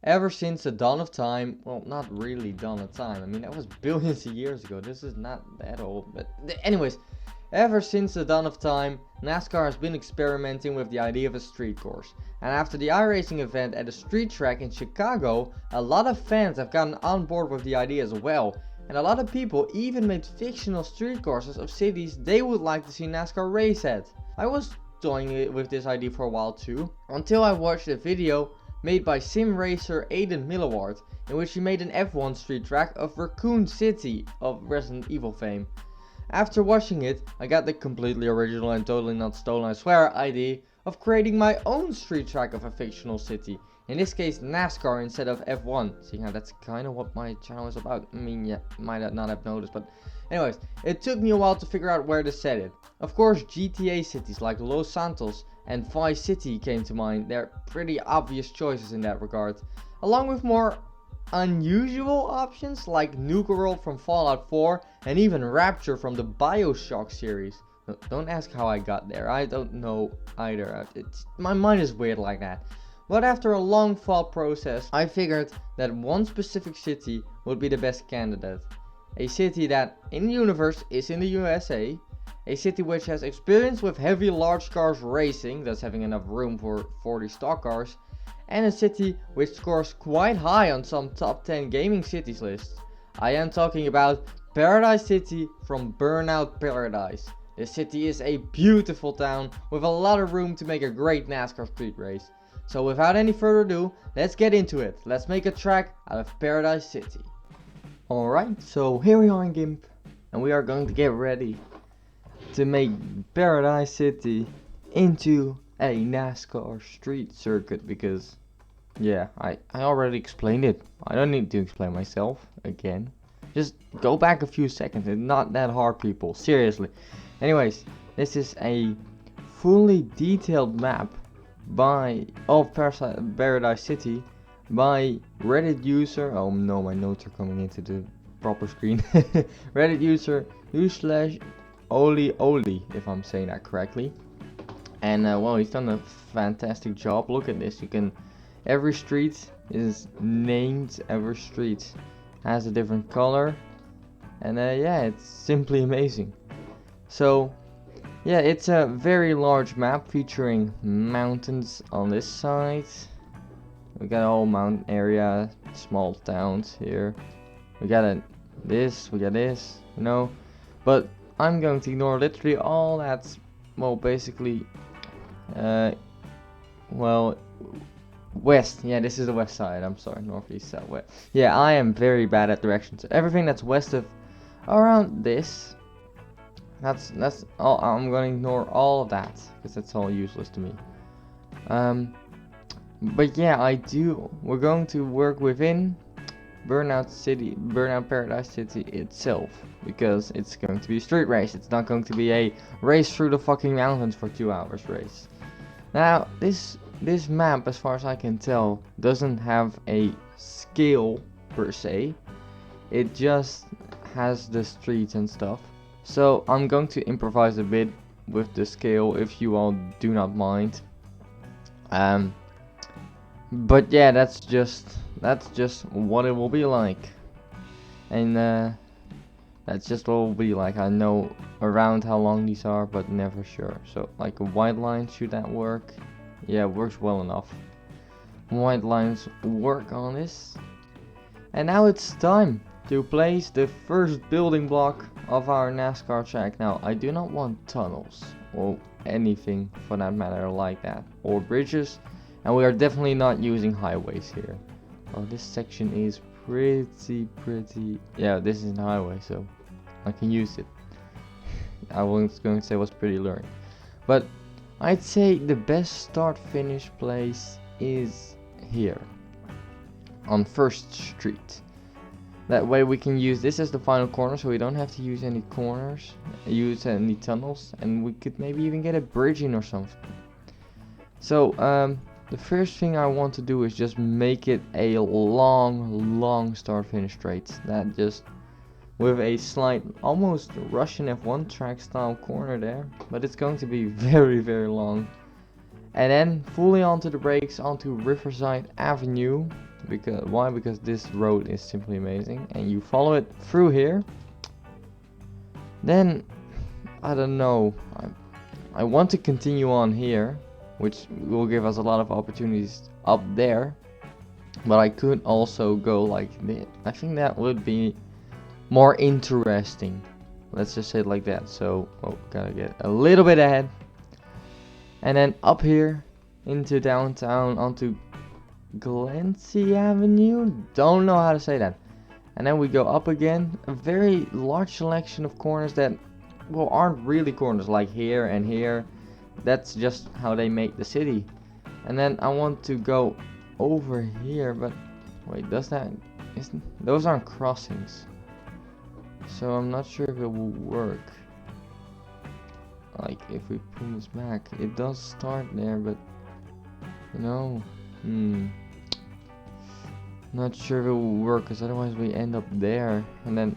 Ever since the dawn of time, well, not really dawn of time, I mean, that was billions of years ago, this is not that old, but anyways, ever since the dawn of time, NASCAR has been experimenting with the idea of a street course, and after the iRacing event at a street track in Chicago, a lot of fans have gotten on board with the idea as well, and a lot of people even made fictional street courses of cities they would like to see NASCAR race at. I was toying with this idea for a while too, until I watched a video made by sim racer Aiden Milloward, in which he made an F1 street track of Raccoon City of Resident Evil fame. After watching it, I got the completely original and totally not stolen, I swear, idea of creating my own street track of a fictional city. In this case NASCAR instead of F1, seeing how that's kind of what my channel is about. I mean, yeah, might not have noticed, but anyways, it took me a while to figure out where to set it. Of course, GTA cities like Los Santos and Vice City came to mind. They're pretty obvious choices in that regard, along with more unusual options like Nuka World from Fallout 4 and even Rapture from the BioShock series. Don't ask how I got there, I don't know either. My mind is weird like that. But after a long thought process, I figured that one specific city would be the best candidate. A city that, in the universe, is in the USA. A city which has experience with heavy large cars racing, thus having enough room for 40 stock cars. And a city which scores quite high on some top 10 gaming cities lists. I am talking about Paradise City from Burnout Paradise. This city is a beautiful town with a lot of room to make a great NASCAR street race. So without any further ado, let's get into it. Let's make a track out of Paradise City. Alright, so here we are in GIMP, and we are going to get ready to make Paradise City into a NASCAR street circuit, because yeah, I already explained it. I don't need to explain myself again. Just go back a few seconds. It's not that hard, people, seriously. Anyways, this is a fully detailed map of Paradise City by Reddit user, oh no, my notes are coming into the proper screen. Reddit user /Oli, if I'm saying that correctly. And well, he's done a fantastic job. Look at this. Every street is named, every street has a different color, and yeah, it's simply amazing. So yeah, it's a very large map featuring mountains on this side. We got a whole mountain area, small towns here. We got this, you know. But I'm going to ignore literally all that. Well, basically, well, west. Yeah, this is the west side. I'm sorry, northeast, south, west. Yeah, I am very bad at directions. Everything that's west of, around this. That's all. I'm gonna ignore all of that because that's all useless to me. But yeah, we're going to work within Burnout Paradise City itself, because it's going to be a street race. It's not going to be a race through the fucking mountains for 2 hours race. Now, this map, as far as I can tell, doesn't have a scale per se. It just has the streets and stuff. So I'm going to improvise a bit with the scale, if you all do not mind. But yeah, that's just what it will be like, and that's just what it will be like. I know around how long these are, but never sure. So like a white line, should that work? Yeah, it works well enough. White lines work on this. And now it's time to place the first building block of our NASCAR track. Now, I do not want tunnels or anything for that matter like that, or bridges, and we are definitely not using highways here. Oh, this section is pretty, yeah, this is a highway, so I can use it. I was going to say it was pretty luring, but I'd say the best start finish place is here on First Street. That way we can use this as the final corner, so we don't have to use any any tunnels, and we could maybe even get a bridge in or something. So the first thing I want to do is just make it a long start finish straight. That just with a slight, almost Russian F1 track style corner there, but it's going to be very long. And then fully onto the brakes onto Riverside Avenue. Because why? Because this road is simply amazing, and you follow it through here. Then I don't know. I want to continue on here, which will give us a lot of opportunities up there. But I could also go like this. I think that would be more interesting. Let's just say it like that. So, oh, gotta get a little bit ahead. And then up here into downtown onto Glency Avenue. Don't know how to say that. And then we go up again. A very large selection of corners that, well, aren't really corners, like here and here. That's just how they make the city. And then I want to go over here, but wait, does that, those aren't crossings, so I'm not sure if it will work. Like if we pull this back, it does start there, but you know, not sure if it will work, because otherwise we end up there, and then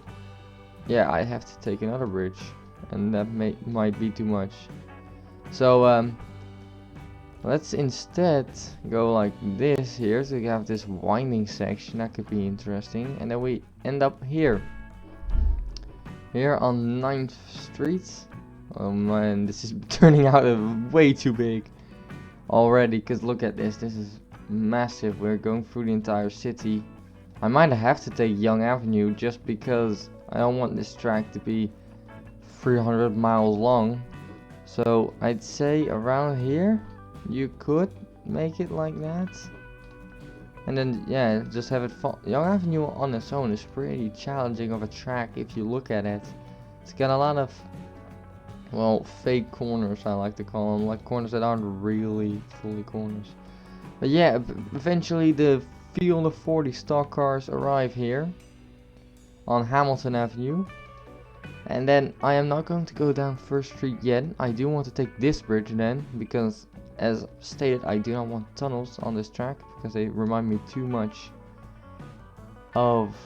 yeah, I have to take another bridge, and that might be too much. So let's instead go like this here, so we have this winding section. That could be interesting. And then we end up here on 9th Street. Oh man, this is turning out way too big already, because look at this. This is massive. We're going through the entire city. I might have to take Young Avenue just because I don't want this track to be 300 miles long. So I'd say around here you could make it like that, and then yeah, just have it fall. Young Avenue on its own is pretty challenging of a track if you look at it. It's got a lot of, well, fake corners, I like to call them, like corners that aren't really fully corners. But yeah, eventually the field of 40 stock cars arrive here on Hamilton Avenue. And then I am not going to go down First Street yet. I do want to take this bridge then, because as stated, I do not want tunnels on this track, because they remind me too much of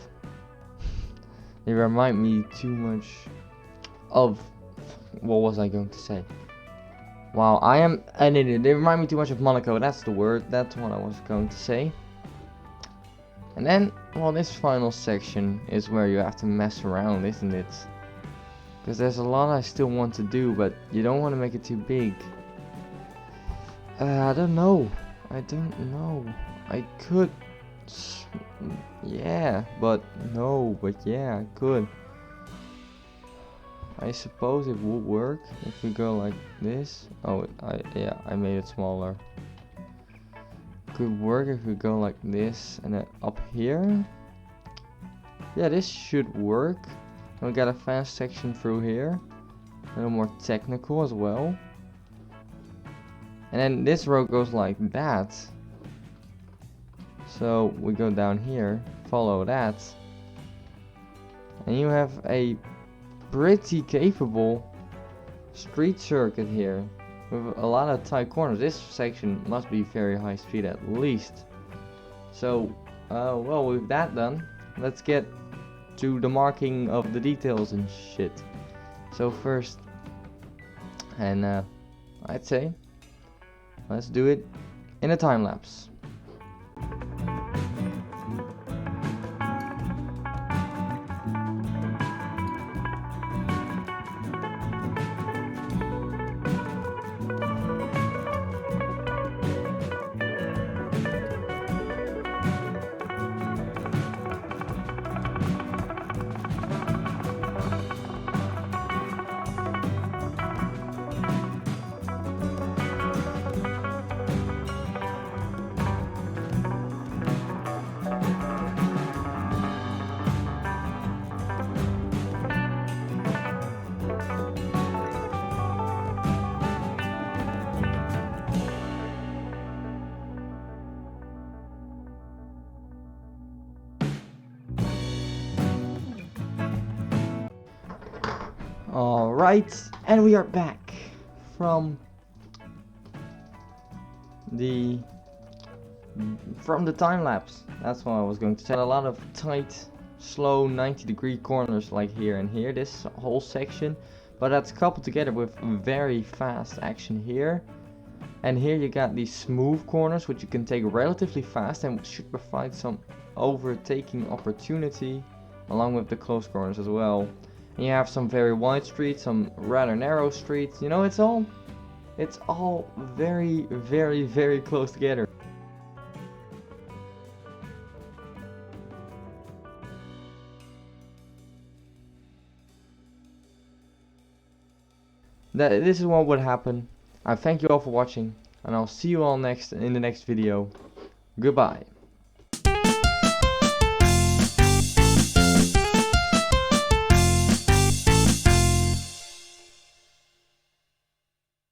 what was I going to say? Wow, I am an idiot. They remind me too much of Monaco. That's the word. That's what I was going to say. And then, well, this final section is where you have to mess around, isn't it? Because there's a lot I still want to do, but you don't want to make it too big. I don't know. I could. Yeah, but no. But yeah, I could. I suppose it would work if we go like this. Oh, I made it smaller. Could work if we go like this and then up here. Yeah, this should work. And we got a fast section through here, a little more technical as well. And then this road goes like that. So we go down here, follow that, and you have a pretty capable street circuit here with a lot of tight corners. This section must be very high speed at least. So well, with that done, let's get to the marking of the details and shit. So first, and I'd say let's do it in a time lapse. Alright, and we are back from the time lapse. That's what I was going to say. A lot of tight, slow 90-degree corners like here and here, this whole section, but that's coupled together with very fast action here. And here you got these smooth corners which you can take relatively fast and should provide some overtaking opportunity, along with the close corners as well. And you have some very wide streets, some rather narrow streets. You know, it's all very, very, very close together. This is what would happen. I thank you all for watching, and I'll see you all in the next video. Goodbye.